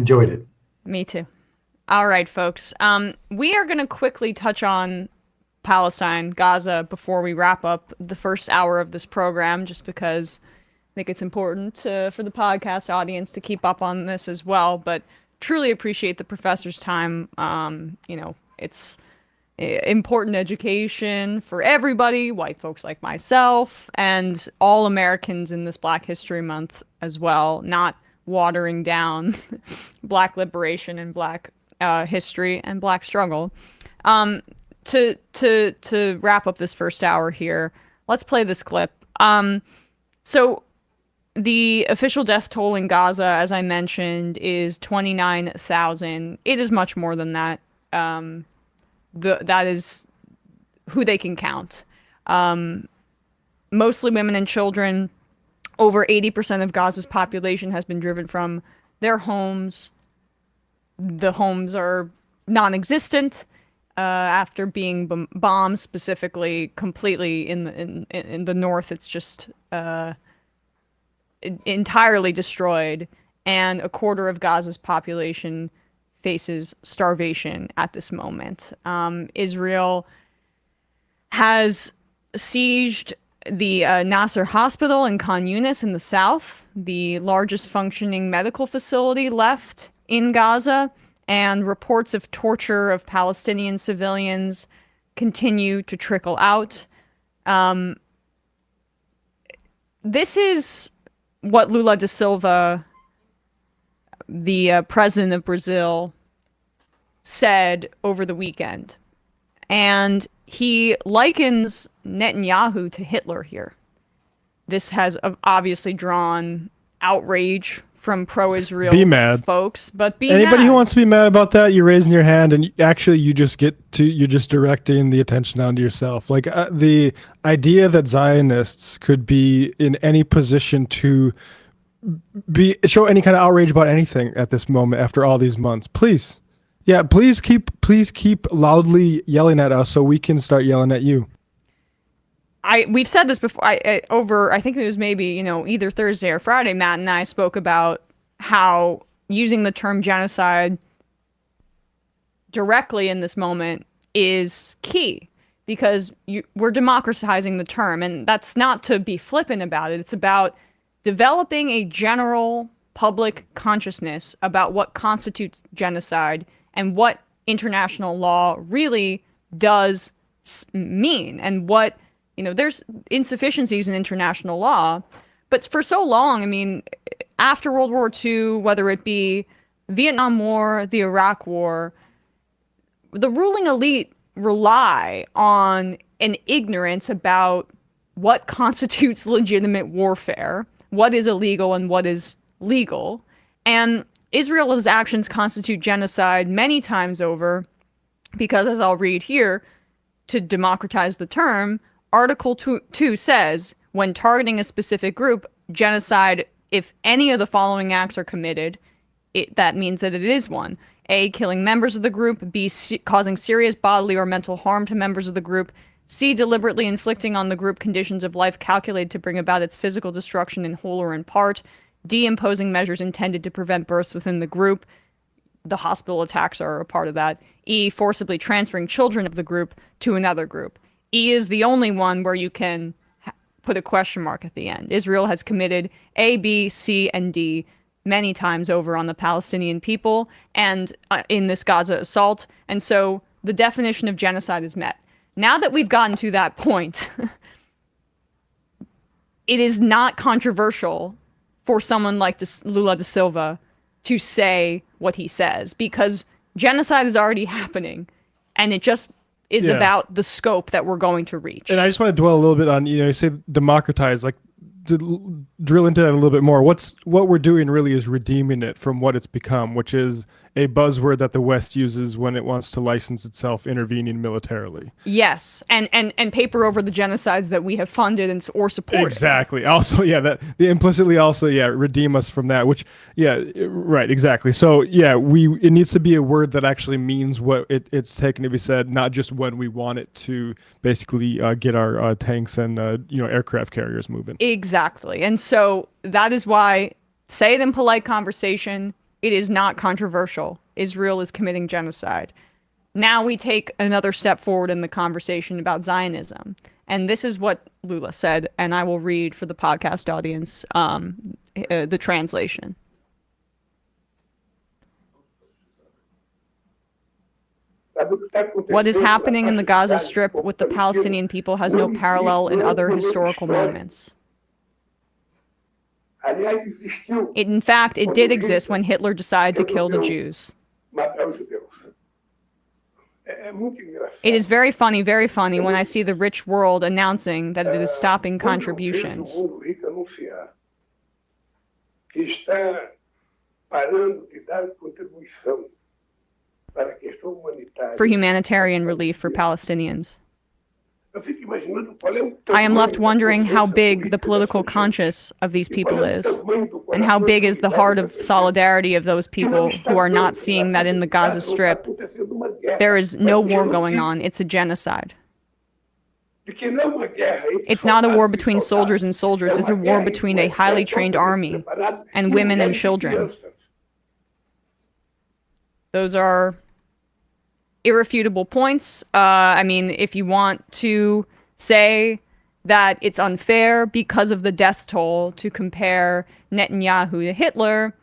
enjoyed it. Me too. All right, folks. We are going to quickly touch on Palestine, Gaza, before we wrap up the first hour of this program, just because I think it's important for the podcast audience to keep up on this as well. But truly appreciate the professor's time. It's important education for everybody, white folks like myself, and all Americans in this Black History Month as well, not watering down Black liberation and Black history and Black struggle. To wrap up this first hour here, let's play this clip. So the official death toll in Gaza, as I mentioned, is 29,000. It is much more than that. That is who they can count. Mostly women and children. Over 80% of Gaza's population has been driven from their homes. The homes are non-existent after being bombed, specifically completely in the north. It's just entirely destroyed, and a quarter of Gaza's population faces starvation at this moment. Israel has sieged the Nasser Hospital in Khan Yunis in the south, the largest functioning medical facility left in Gaza, and reports of torture of Palestinian civilians continue to trickle out. This is what Lula da Silva, the president of Brazil, said over the weekend. And he likens Netanyahu to Hitler here. This has obviously drawn outrage from pro-Israel folks, but anybody who wants to be mad about that, you're raising your hand, and actually you're just directing the attention onto yourself. Like the idea that Zionists could be in any position to show any kind of outrage about anything at this moment after all these months. Please keep loudly yelling at us so we can start yelling at you. We've said this before. I think it was maybe either Thursday or Friday. Matt and I spoke about how using the term genocide directly in this moment is key, because we're democratizing the term, and that's not to be flippant about it. It's about developing a general public consciousness about what constitutes genocide and what international law really does mean, and what, there's insufficiencies in international law. But for so long, I mean, after World War II, whether it be Vietnam War, the Iraq War, the ruling elite rely on an ignorance about what constitutes legitimate warfare, what is illegal and what is legal. And Israel's actions constitute genocide many times over because, as I'll read here, to democratize the term, Article 2 says, when targeting a specific group, genocide, if any of the following acts are committed, that means that it is one. A, killing members of the group. B, causing serious bodily or mental harm to members of the group. C, deliberately inflicting on the group conditions of life calculated to bring about its physical destruction in whole or in part. D, imposing measures intended to prevent births within the group. The hospital attacks are a part of that. E, forcibly transferring children of the group to another group. E is the only one where you can put a question mark at the end. Israel has committed A, B, C, and D many times over on the Palestinian people and in this Gaza assault. And so the definition of genocide is met. Now that we've gotten to that point, it is not controversial for someone like Lula da Silva to say what he says, because genocide is already happening, and it just is about the scope that we're going to reach. And I just want to dwell a little bit on, you say democratize, like to drill into that a little bit more. What we're doing really is redeeming it from what it's become, which is a buzzword that the West uses when it wants to license itself intervening militarily. Yes, and paper over the genocides that we have funded or supported. Exactly. Also, that the implicitly also, redeem us from that, which, right, exactly. So, it needs to be a word that actually means what it's taken to be said, not just when we want it to basically get our tanks and, aircraft carriers moving. Exactly. And so that is why, say it in polite conversation, It is not controversial. Israel is committing genocide. Now we take another step forward in the conversation about Zionism. And this is what Lula said, and I will read for the podcast audience the translation. What is happening in the Gaza Strip with the Palestinian people has no parallel in other historical moments. In fact, it did exist when Hitler decided to kill the Jews. It is very funny when I see the rich world announcing that it is stopping contributions for humanitarian relief for Palestinians. I am left wondering how big the political conscience of these people is, and how big is the heart of solidarity of those people who are not seeing that in the Gaza Strip there is no war going on. It's a genocide. It's not a war between soldiers and soldiers. It's a war between a highly trained army and women and children. Those are irrefutable points. I mean, if you want to say that it's unfair because of the death toll to compare Netanyahu to Hitler,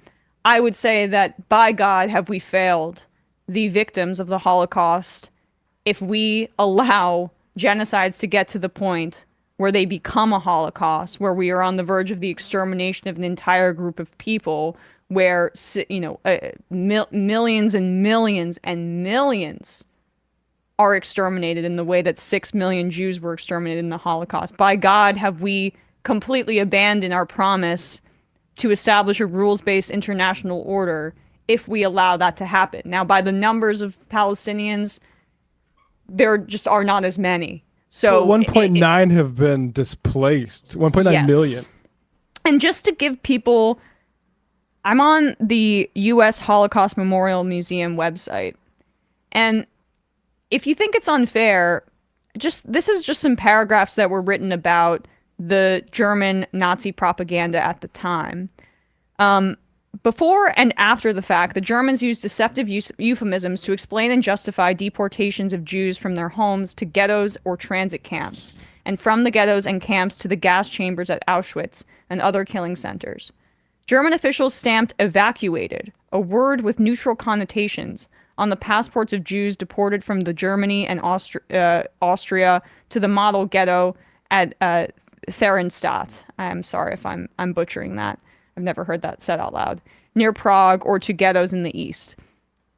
I would say that, by God, have we failed the victims of the Holocaust if we allow genocides to get to the point where they become a Holocaust, where we are on the verge of the extermination of an entire group of people, where, you know, millions and millions and millions are exterminated in the way that 6 million Jews were exterminated in the Holocaust. By God, have we completely abandoned our promise to establish a rules-based international order if we allow that to happen. Now, by the numbers of Palestinians, there just are not as many. So 1.9 have been displaced. 1.9 yes. million. And just to give people, I'm on the U.S. Holocaust Memorial Museum website, and if you think it's unfair, this is just some paragraphs that were written about the German Nazi propaganda at the time. Before and after the fact, the Germans used deceptive euphemisms to explain and justify deportations of Jews from their homes to ghettos or transit camps, and from the ghettos and camps to the gas chambers at Auschwitz and other killing centers. German officials stamped "evacuated," a word with neutral connotations, on the passports of Jews deported from the Germany and Austria to the model ghetto at Theresienstadt. I'm sorry if I'm butchering that. I've never heard that said out loud. Near Prague, or to ghettos in the east.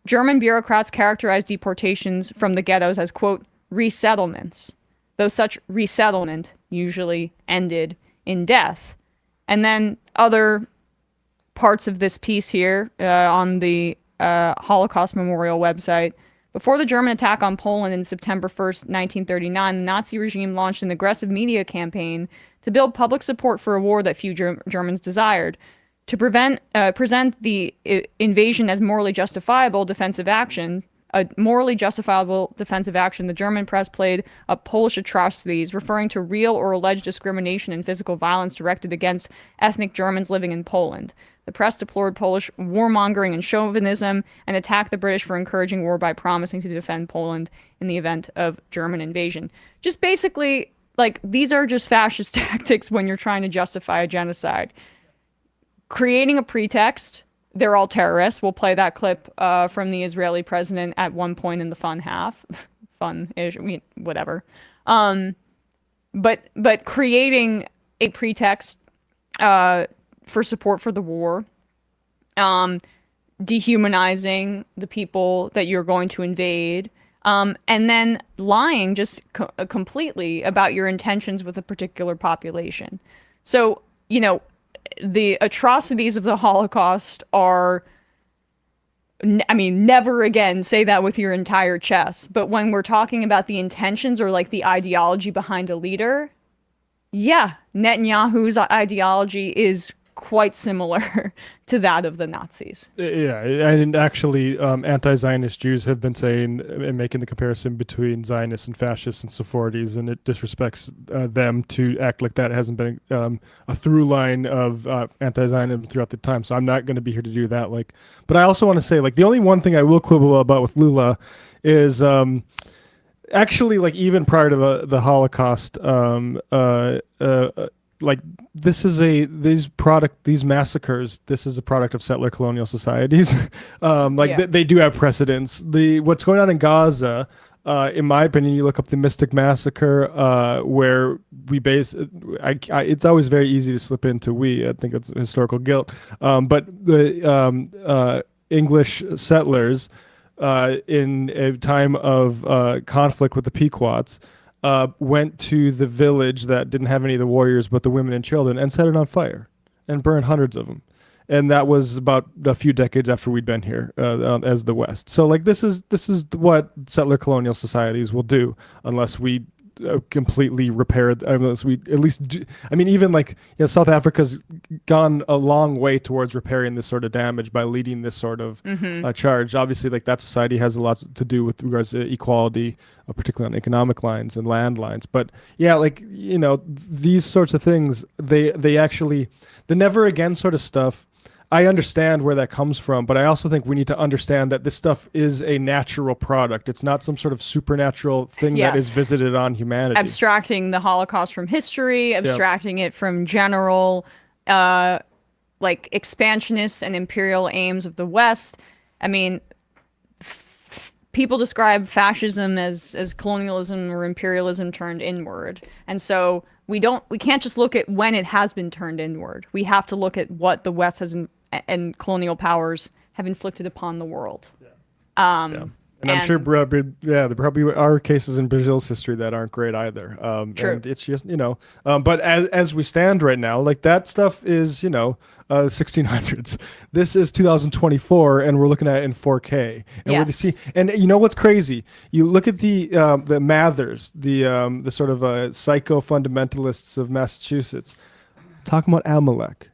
German bureaucrats characterized deportations from the ghettos as, quote, resettlements, though such resettlement usually ended in death. And then other parts of this piece here on the Holocaust Memorial website. Before the German attack on Poland in September 1st, 1939, the Nazi regime launched an aggressive media campaign to build public support for a war that few Germans desired. To present the invasion as morally justifiable defensive action, the German press played up Polish atrocities, referring to real or alleged discrimination and physical violence directed against ethnic Germans living in Poland. The press deplored Polish warmongering and chauvinism and attacked the British for encouraging war by promising to defend Poland in the event of German invasion. Just basically, like, these are just fascist tactics when you're trying to justify a genocide. Creating a pretext, they're all terrorists. We'll play that clip from the Israeli president at one point in the fun half. Fun-ish, I mean, whatever. But creating a pretext for support for the war, dehumanizing the people that you're going to invade, and then lying just completely about your intentions with a particular population. So, you know, the atrocities of the Holocaust are, I mean, never again say that with your entire chest. But when we're talking about the intentions or like the ideology behind a leader, yeah, Netanyahu's ideology is quite similar to that of the Nazis. Yeah, and actually, anti-Zionist Jews have been saying and making the comparison between Zionists and fascists and Sephardi's, and it disrespects them to act like that hasn't been a through line of anti-Zionism throughout the time. So I'm not going to be here to do that. Like, but I also want to say, like, the only one thing I will quibble about with Lula is actually, like, even prior to the Holocaust, like, these massacres, this is a product of settler colonial societies. They do have precedents. What's going on in Gaza, in my opinion, you look up the Mystic Massacre, where it's always very easy to slip into I think it's historical guilt, but the English settlers, in a time of conflict with the Pequots, went to the village that didn't have any of the warriors but the women and children and set it on fire and burned hundreds of them. And that was about a few decades after we'd been here as the West. So, like, this is what settler colonial societies will do unless we completely repair, unless we at least do. I mean, even, like, South Africa's gone a long way towards repairing this sort of damage by leading this sort of charge. Obviously, like, that society has a lot to do with regards to equality, particularly on economic lines and land lines. But yeah, like, these sorts of things, they actually, the never again sort of stuff, I understand where that comes from, but I also think we need to understand that this stuff is a natural product. It's not some sort of supernatural thing that is visited on humanity. Abstracting the Holocaust from history, abstracting it from general, like, expansionist and imperial aims of the West. I mean, people describe fascism as colonialism or imperialism turned inward. And so we can't just look at when it has been turned inward. We have to look at what the West has and colonial powers have inflicted upon the world. And I'm sure, there probably are cases in Brazil's history that aren't great either. True. And it's just, but as we stand right now, like, that stuff is, 1600s. This is 2024, and we're looking at it in 4K. And we're to see, and you know what's crazy? You look at the Mathers, the sort of psycho fundamentalists of Massachusetts, talking about Amalek.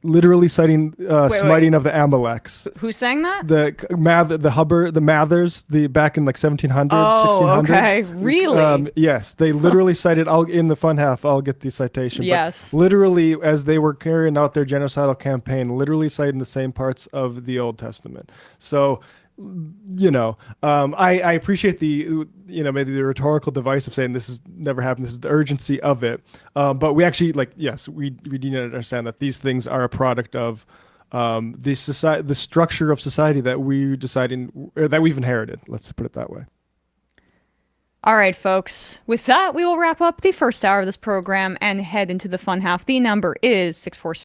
Literally citing smiting of the Amaleks. Who sang that? The Mathers, back in, like, 1700s, 1600s. Okay, really? Yes, they literally cited. In the fun half, I'll get the citation. Yes. But literally, as they were carrying out their genocidal campaign, literally citing the same parts of the Old Testament. So, I appreciate maybe the rhetorical device of saying this has never happened. This is the urgency of it. But we actually, like, yes, we need to understand that these things are a product of the structure of society that that we've inherited. Let's put it that way. All right, folks. With that, we will wrap up the first hour of this program and head into the fun half. The number is 646.